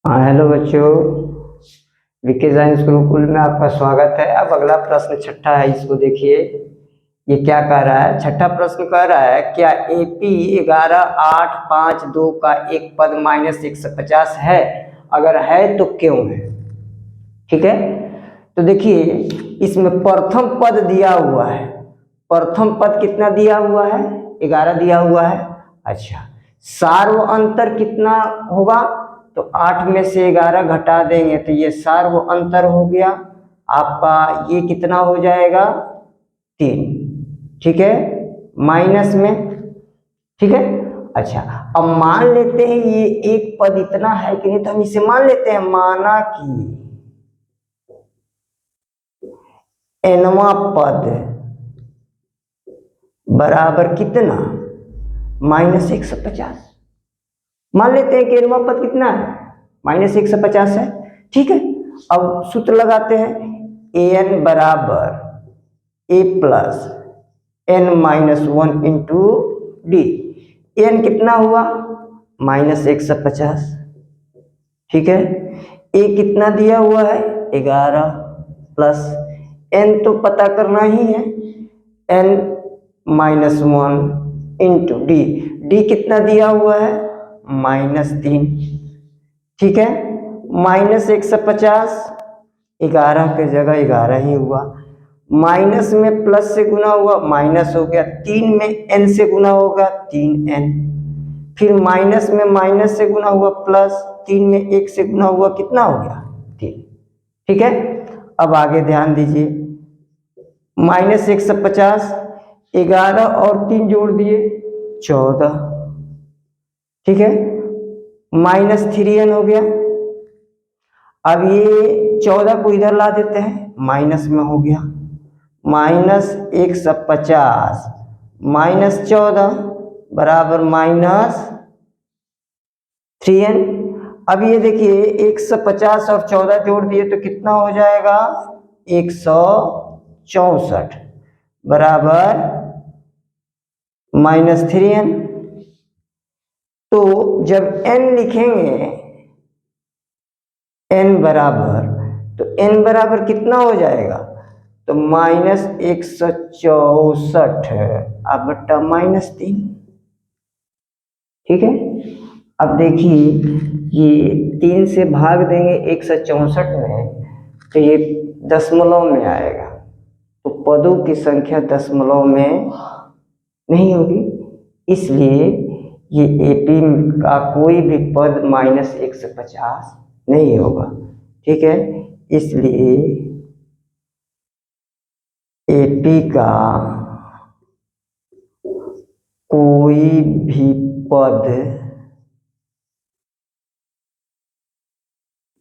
हाँ हेलो बच्चों, विके साइंस गुरुकुल में आपका स्वागत है। अब अगला प्रश्न छठा है, इसको देखिए। ये क्या कह रहा है? छठा प्रश्न कह रहा है, क्या AP 11,852 का एक पद -150 है? अगर है तो क्यों है? ठीक है, तो देखिए इसमें प्रथम पद दिया हुआ है। प्रथम पद कितना दिया हुआ है? 11 दिया हुआ है। अच्छा, सार्व अंतर कितना होगा? तो 8 में से 11 घटा देंगे तो ये सार्व अंतर हो गया आपका। ये कितना हो जाएगा? 3। ठीक है, माइनस में। ठीक है, अच्छा अब मान लेते हैं ये एक पद इतना है कि नहीं, तो हम इसे मान लेते हैं। माना कि nवां पद बराबर कितना? -150। मान लेते हैं कि nवां पद कितना है? -150 है। ठीक है, अब सूत्र लगाते हैं। an बराबर a plus n-1 into D. n कितना हुआ? -150। ठीक है, a कितना दिया हुआ है? 11 प्लस n तो पता करना ही है, n-1 इंटू डी। डी कितना दिया हुआ है? -3। ठीक है, -150, 11 के जगह 11 ही हुआ। माइनस में प्लस से गुना हुआ, माइनस हो गया। 3 में n से गुना होगा, 3n। फिर माइनस में माइनस से गुना हुआ, प्लस 3 में 1 से गुना हुआ, कितना हो गया? 3। ठीक है, अब आगे ध्यान दीजिए। -150, 11 और 3 जोड़ दिए 14। ठीक है, -3n हो गया। अब ये 14 को इधर ला देते हैं, माइनस में हो गया। -150 -14 बराबर -3n। अब ये देखिए 150 और 14 जोड़ दिए तो कितना हो जाएगा? 164 बराबर -3n। तो जब n लिखेंगे n बराबर, तो n बराबर कितना हो जाएगा? तो -164 अब बट्टा -3। ठीक है, अब देखिए ये 3 से भाग देंगे 164 में, तो ये दशमलव में आएगा। तो पदों की संख्या दशमलव में नहीं होगी, इसलिए ये AP का कोई भी पद -150 नहीं होगा। ठीक है, इसलिए AP का कोई भी पद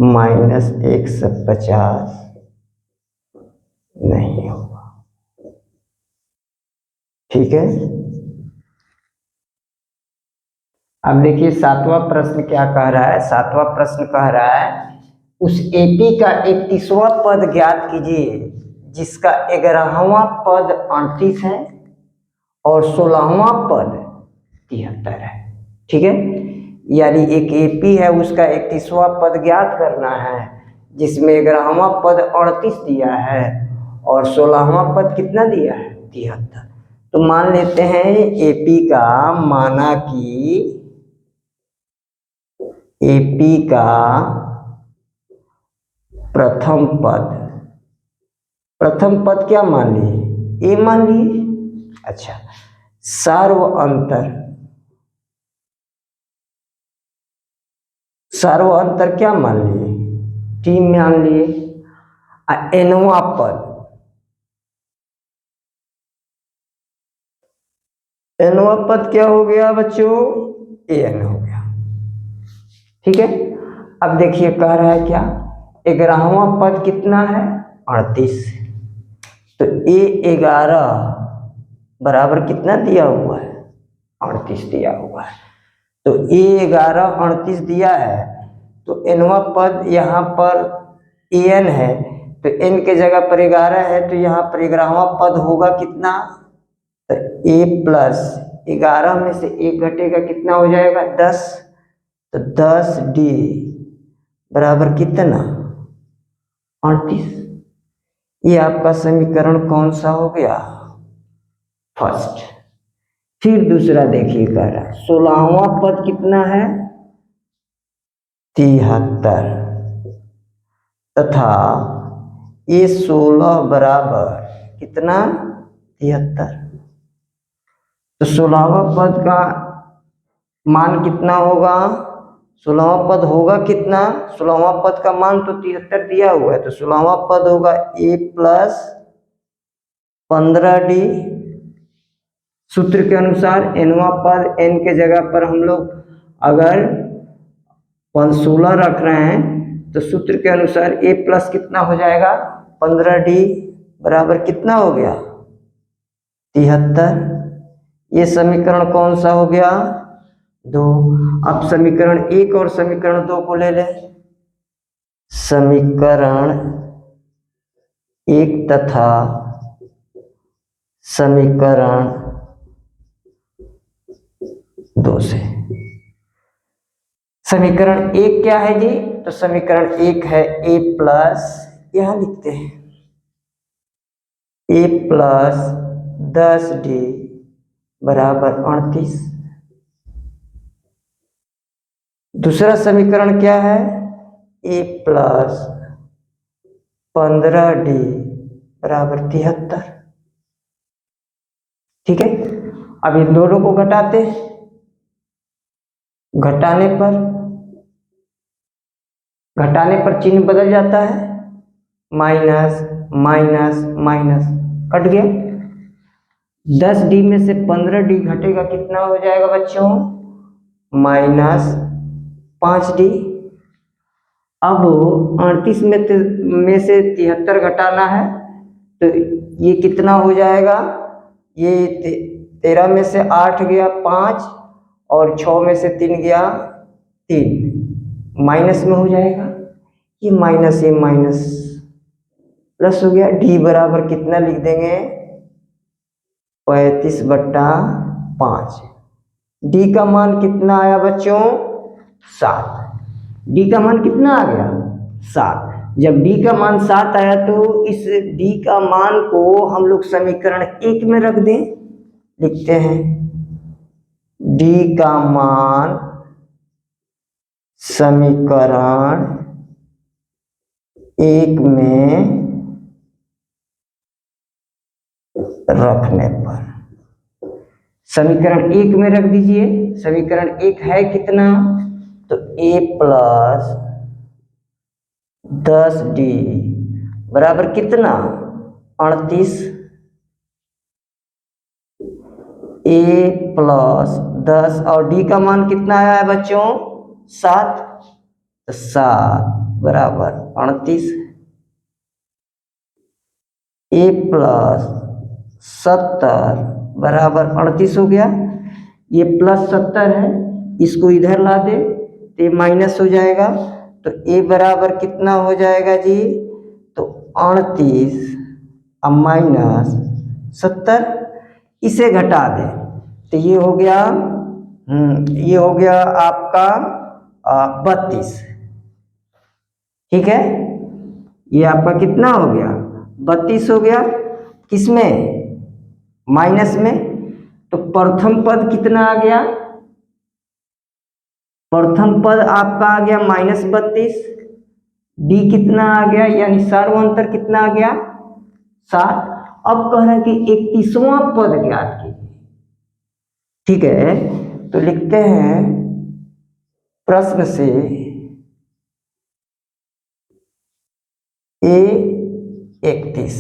-150 नहीं होगा। ठीक है, अब देखिए सातवां प्रश्न क्या कह रहा है। सातवां प्रश्न कह रहा है, उस AP का 31वां पद ज्ञात कीजिए जिसका 11वां पद 38 है और 16वां पद 73 है। ठीक है, यानी एक AP है, उसका 31वां पद ज्ञात करना है जिसमें 11वां पद 38 दिया है और 16वां पद कितना दिया है? 73। तो मान लेते हैं AP का, माना कि AP का प्रथम पद क्या मान लिए? A मान लिए। अच्छा, सार्व अंतर क्या मान लिए? T मान लिए। nवां पद क्या हो गया बच्चों? an हो गया। ठीक है, अब देखिए कह रहा है क्या? 11वां पद कितना है? 38। तो A11 बराबर कितना दिया हुआ है? 38 दिया हुआ है। तो A11 38 दिया है, तो nवां पद यहाँ पर an है, तो n के जगह पर 11 है, तो यहाँ पर 11वां पद होगा कितना? तो A प्लस 11 में से 1 घटेगा, कितना हो जाएगा? 10। तो 10D बराबर कितना, 38। ये आपका समीकरण कौन सा हो गया, फर्स्ट। फिर दूसरा देखिए, कह रहा 16वां पद कितना है, 73, तथा ये 16 बराबर कितना, 73। तो 16वां पद का मान कितना होगा, 16वां पद होगा कितना, 16वां पद का मान तो 73 दिया हुआ है, तो 16वां पद होगा a प्लस 15d। सूत्र के अनुसार nवां पद, n के जगह पर हम लोग अगर 16 रख रहे हैं तो सूत्र के अनुसार a प्लस कितना हो जाएगा, 15d बराबर कितना हो गया, 73। ये समीकरण कौन सा हो गया, 2। अब समीकरण 1 और समीकरण 2 को ले लें। समीकरण 1 तथा समीकरण 2 से। समीकरण 1 क्या है जी, तो समीकरण 1 है a प्लस, यहां लिखते हैं a प्लस 10d बराबर 38। दूसरा समीकरण क्या है, a प्लस 15d बराबर 73। ठीक है, अब इन दोनों को घटाते, घटाने पर चिन्ह बदल जाता है, माइनस माइनस माइनस, कट गया। 10d में से 15d घटेगा, कितना हो जाएगा बच्चों, माइनस 5d। अब 38 में से 73 घटाना है, तो ये कितना हो जाएगा, ये 13 में से 8 गया 5, और 6 में से 3 गया 3, माइनस में हो जाएगा। ये माइनस प्लस हो गया। डी बराबर कितना लिख देंगे, 35/5। डी का मान कितना आया बच्चों, 7। डी का मान कितना आ गया, 7। जब डी का मान 7 आया तो इस डी का मान को हम लोग समीकरण 1 में रख दें। लिखते हैं डी का मान समीकरण 1 में रखने पर, समीकरण 1 में रख दीजिए। समीकरण 1 है कितना, तो a प्लस 10d बराबर कितना, 38। a प्लस 10 और d का मान कितना आया है बच्चों, 7, तो 7 बराबर 38। a प्लस 70 बराबर 38 हो गया। ये प्लस 70 है, इसको इधर ला दे तो ये माइनस हो जाएगा, तो a बराबर कितना हो जाएगा जी, तो 38 अब माइनस 70, इसे घटा दे तो ये हो गया ये हो गया आपका 32। ठीक है, ये आपका कितना हो गया, 32 हो गया। किसमें, माइनस में। तो प्रथम पद कितना आ गया, प्रथम पद आपका आ गया -32। डी कितना आ गया, यानी सार्वंतर कितना आ गया, 7। अब कह रहे हैं कि 31वां पद ज्ञात कीजिए। ठीक है, तो लिखते हैं प्रश्न से A31,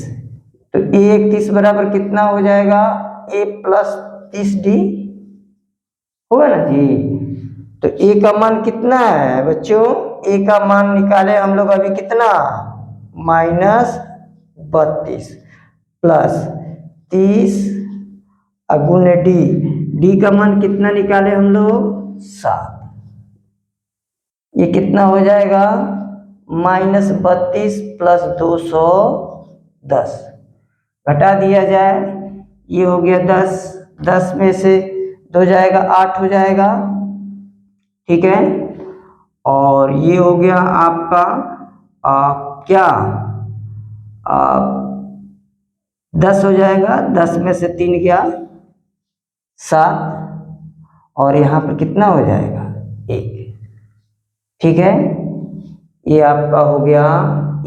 तो A31 बराबर कितना हो जाएगा, a प्लस 30d होगा ना जी। तो a का मान कितना है बच्चों, a का मान निकाले हम लोग अभी कितना, -32 प्लस 30 गुने d का मान कितना निकाले हम लोग, 7। ये कितना हो जाएगा, -32 प्लस 210, घटा दिया जाए, ये हो गया 10, 10 में से 2 जाएगा 8 हो जाएगा। ठीक है, और ये हो गया आपका क्या 10 हो जाएगा, 10 में से 3 गया 7, और यहाँ पर कितना हो जाएगा 1। ठीक है, ये आपका हो गया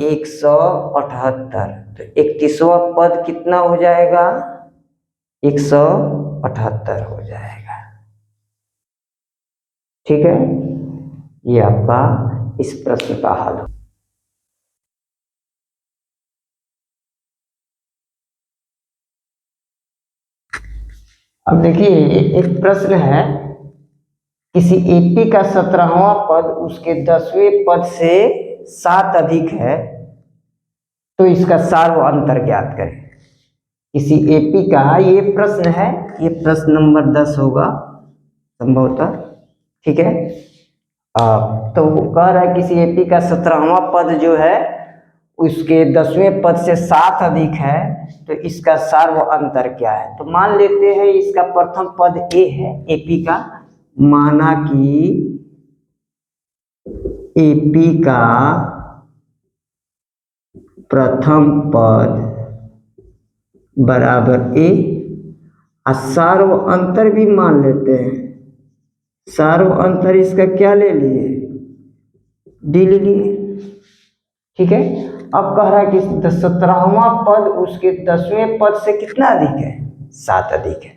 178। तो 31वां पद कितना हो जाएगा 178 हो जाएगा। ठीक है, ये आपका इस प्रश्न का हल। अब देखिए एक प्रश्न है, किसी एपी का 17वां पद उसके 10वें पद से 7 अधिक है, तो इसका सार व अंतर ज्ञात करें। किसी एपी का ये प्रश्न है, ये प्रश्न नंबर 10 होगा संभवतः। ठीक है, तो वो कह रहा है किसी एपी का 17वां पद जो है उसके 10वें पद से 7 अधिक है, तो इसका सार व अंतर क्या है। तो मान लेते हैं इसका प्रथम पद ए है एपी का, माना कि एपी का प्रथम पद बराबर ए, और सार व अंतर भी मान लेते हैं। सार व अंतर इसका क्या ले लिए डी ले लिए। ठीक है, अब कह रहा है कि 17वां पद उसके 10वें पद से कितना अधिक है 7 अधिक है।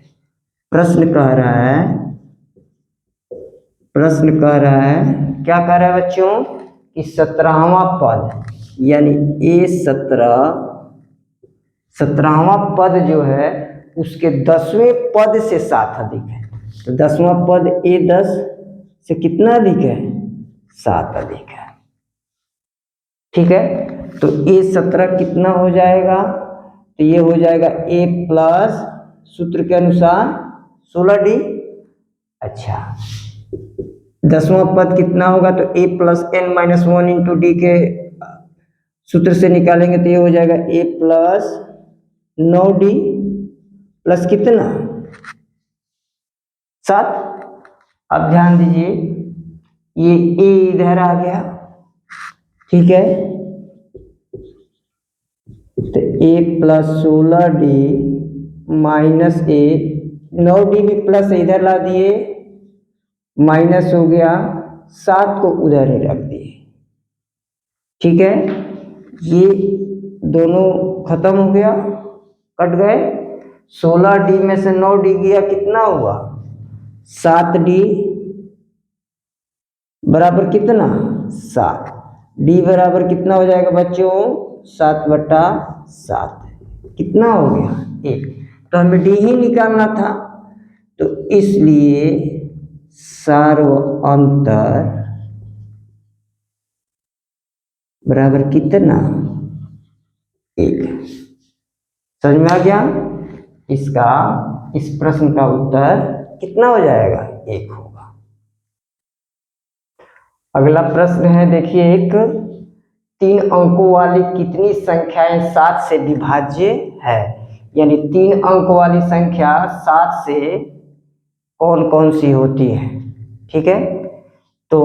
प्रश्न कह रहा है क्या कह रहा है बच्चों कि 17वां पद यानी ए 17वां पद जो है उसके 10वें पद से 7 अधिक है। तो 10वां पद ए 10 से कितना अधिक है 7 अधिक है। ठीक है, तो ए 17 कितना हो जाएगा, तो ये हो जाएगा ए प्लस सूत्र के अनुसार 16d। अच्छा, 10वां पद कितना होगा, तो A plus n minus 1 into D के सूत्र से निकालेंगे तो ये हो जाएगा ए प्लस 9d प्लस कितना 7। अब ध्यान दीजिए ये ए इधर आ गया। ठीक है, तो A plus 16d minus A, 9d भी प्लस इधर ला दिए, माइनस हो गया 7 को उधर ही रख दिए। ठीक है, ये दोनों खत्म हो गया, कट गए। 16d में से 9d गया, कितना हुआ 7d बराबर कितना 7। d बराबर कितना हो जाएगा बच्चों 7/7, कितना हो गया 1। तो हमें d ही निकालना था, तो इसलिए सार व अंतर बराबर कितना 1। समझ में आ गया। इसका इस प्रश्न का उत्तर कितना हो जाएगा 1 होगा। अगला प्रश्न है, देखिए एक 3 अंकों वाली कितनी संख्याएं 7 से विभाज्य है, यानी 3 अंक वाली संख्या 7 से कौन कौन सी होती है। ठीक है, तो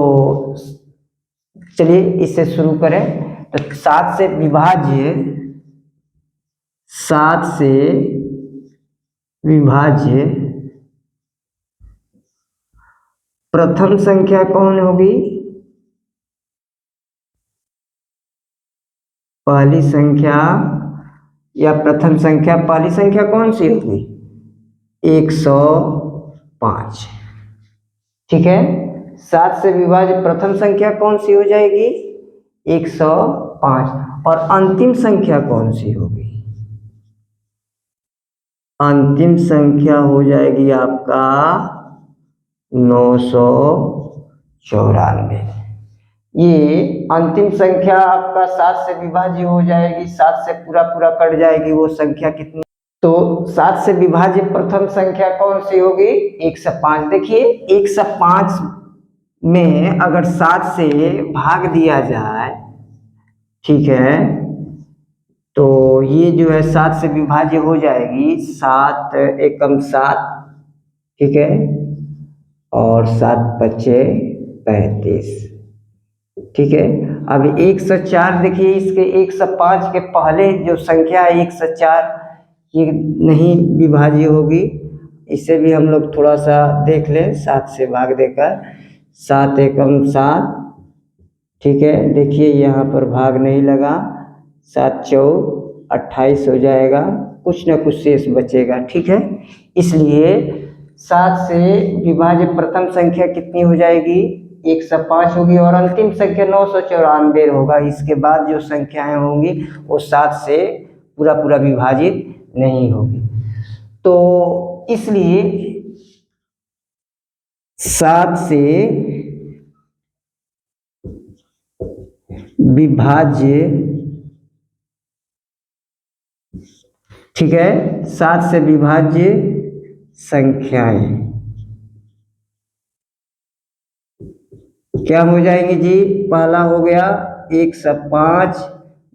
चलिए इससे शुरू करें। तो 7 से विभाज्य प्रथम संख्या कौन होगी, पहली संख्या या प्रथम संख्या, पहली संख्या कौन सी होगी 105। ठीक है, 7 से विभाज्य प्रथम संख्या कौन सी हो जाएगी 105, और अंतिम संख्या कौन सी होगी, अंतिम संख्या हो जाएगी आपका 994। ये अंतिम संख्या आपका 7 से विभाज्य हो जाएगी, 7 से पूरा कट जाएगी, वो संख्या कितनी, तो 7 से विभाज्य प्रथम संख्या कौन सी होगी 105। देखिए 105 में अगर 7 से भाग दिया जाए, ठीक है, तो ये जो है 7 से विभाज्य हो जाएगी, 7 एकम 7, ठीक है, और 7 × 5 = 35। ठीक है। अब 104 देखिए, इसके 105 के पहले जो संख्या है 104, ये नहीं विभाज्य होगी। इसे भी हम लोग थोड़ा सा देख लें, 7 से भाग देकर, 7 एकम 7, ठीक है। देखिए यहाँ पर भाग नहीं लगा, 7 चौक 28 हो जाएगा, कुछ ना कुछ शेष बचेगा, ठीक है। इसलिए 7 से विभाज्य प्रथम संख्या कितनी हो जाएगी, 105 होगी, और अंतिम संख्या 994 होगा। इसके बाद जो संख्याएं होंगी वो 7 से पूरा पूरा विभाजित नहीं होगी। तो इसलिए 7 से विभाज्य, ठीक है, 7 से विभाज्य संख्याएं क्या हो जाएंगी जी। पहला हो गया 105,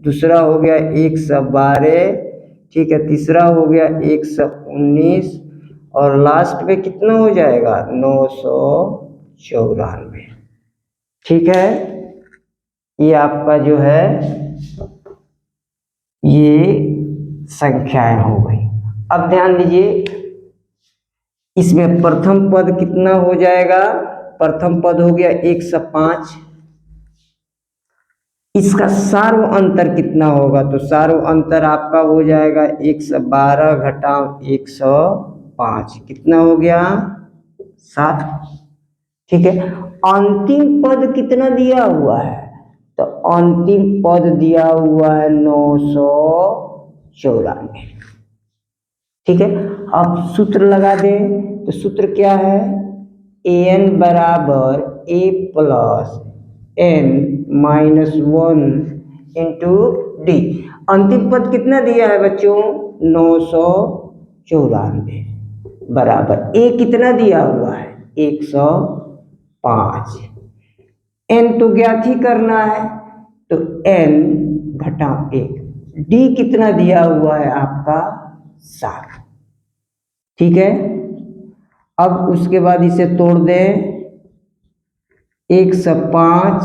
दूसरा हो गया 112, ठीक है, तीसरा हो गया 119, और लास्ट में कितना हो जाएगा 994, ठीक है। ये आपका जो है ये संख्याएं हो गई। अब ध्यान दीजिए, इसमें प्रथम पद कितना हो जाएगा, प्रथम पद हो गया 105, इसका सार्व अंतर कितना होगा, तो सार्व अंतर आपका हो जाएगा 112 घटाव 105, कितना हो गया 7, ठीक है। अंतिम पद कितना दिया हुआ है, तो अंतिम पद दिया हुआ है 994, ठीक है। अब सूत्र लगा दें, तो सूत्र क्या है, an बराबर a plus n minus 1 into D. अंतिम पद कितना दिया है बच्चों, 994, बराबर a कितना दिया हुआ है 105, n तो ज्ञात ही करना है, तो n घटा 1, d कितना दिया हुआ है आपका 7, ठीक है। अब उसके बाद इसे तोड़ दें, 105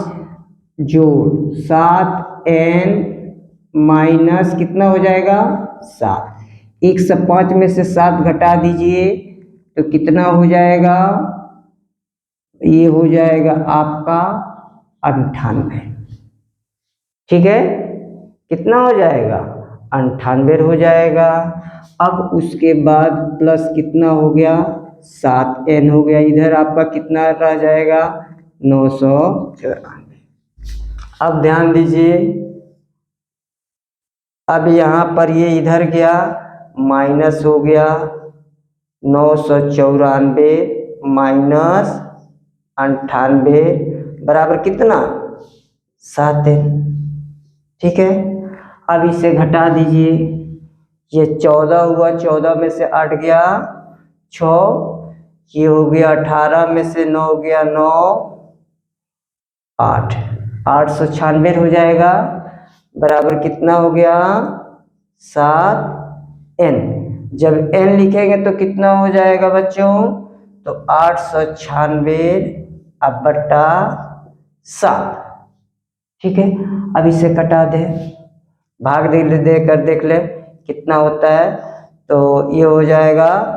जोड़ 7n माइनस कितना हो जाएगा 7, 105 में से 7 घटा दीजिए तो कितना हो जाएगा, ये हो जाएगा आपका 98, ठीक है। कितना हो जाएगा 98 हो जाएगा। अब उसके बाद प्लस कितना हो गया 7n हो गया, इधर आपका कितना रह जाएगा 994। अब ध्यान दीजिए, अब यहाँ पर ये इधर गया माइनस हो गया 994 माइनस 98 बराबर कितना 7n, ठीक है। अब इसे घटा दीजिए, ये 14 हुआ, 14 में से 8 गया 6, ये हो गया 18 में से 9 गया 9, 8, 896 हो जाएगा, बराबर कितना हो गया 7n। जब n लिखेंगे तो कितना हो जाएगा बच्चों, तो 896 अब बट्टा 7, ठीक है। अब इसे कटा दे, भाग दे कर देख ले कितना होता है, तो ये हो जाएगा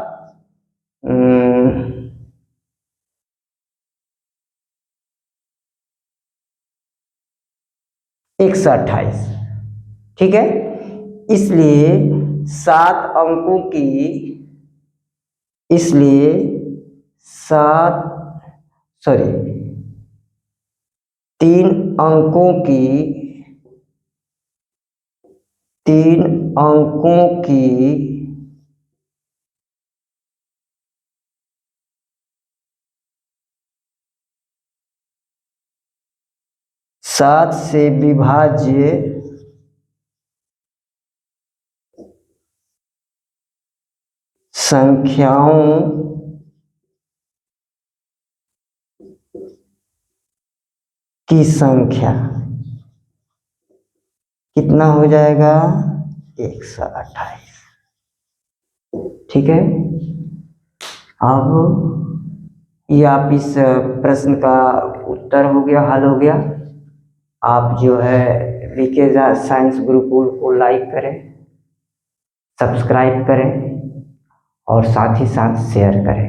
128, ठीक है। इसलिए 7 अंकों की, इसलिए 3 अंकों की 3 अंकों की 7 से विभाज्य संख्याओं की संख्या कितना हो जाएगा 128, ठीक है। अब ये आप इस प्रश्न का उत्तर हो गया, हल हो गया। आप जो है वीके साइंस गुरुकुल को लाइक करें, सब्सक्राइब करें और साथ ही साथ शेयर करें।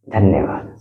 धन्यवाद।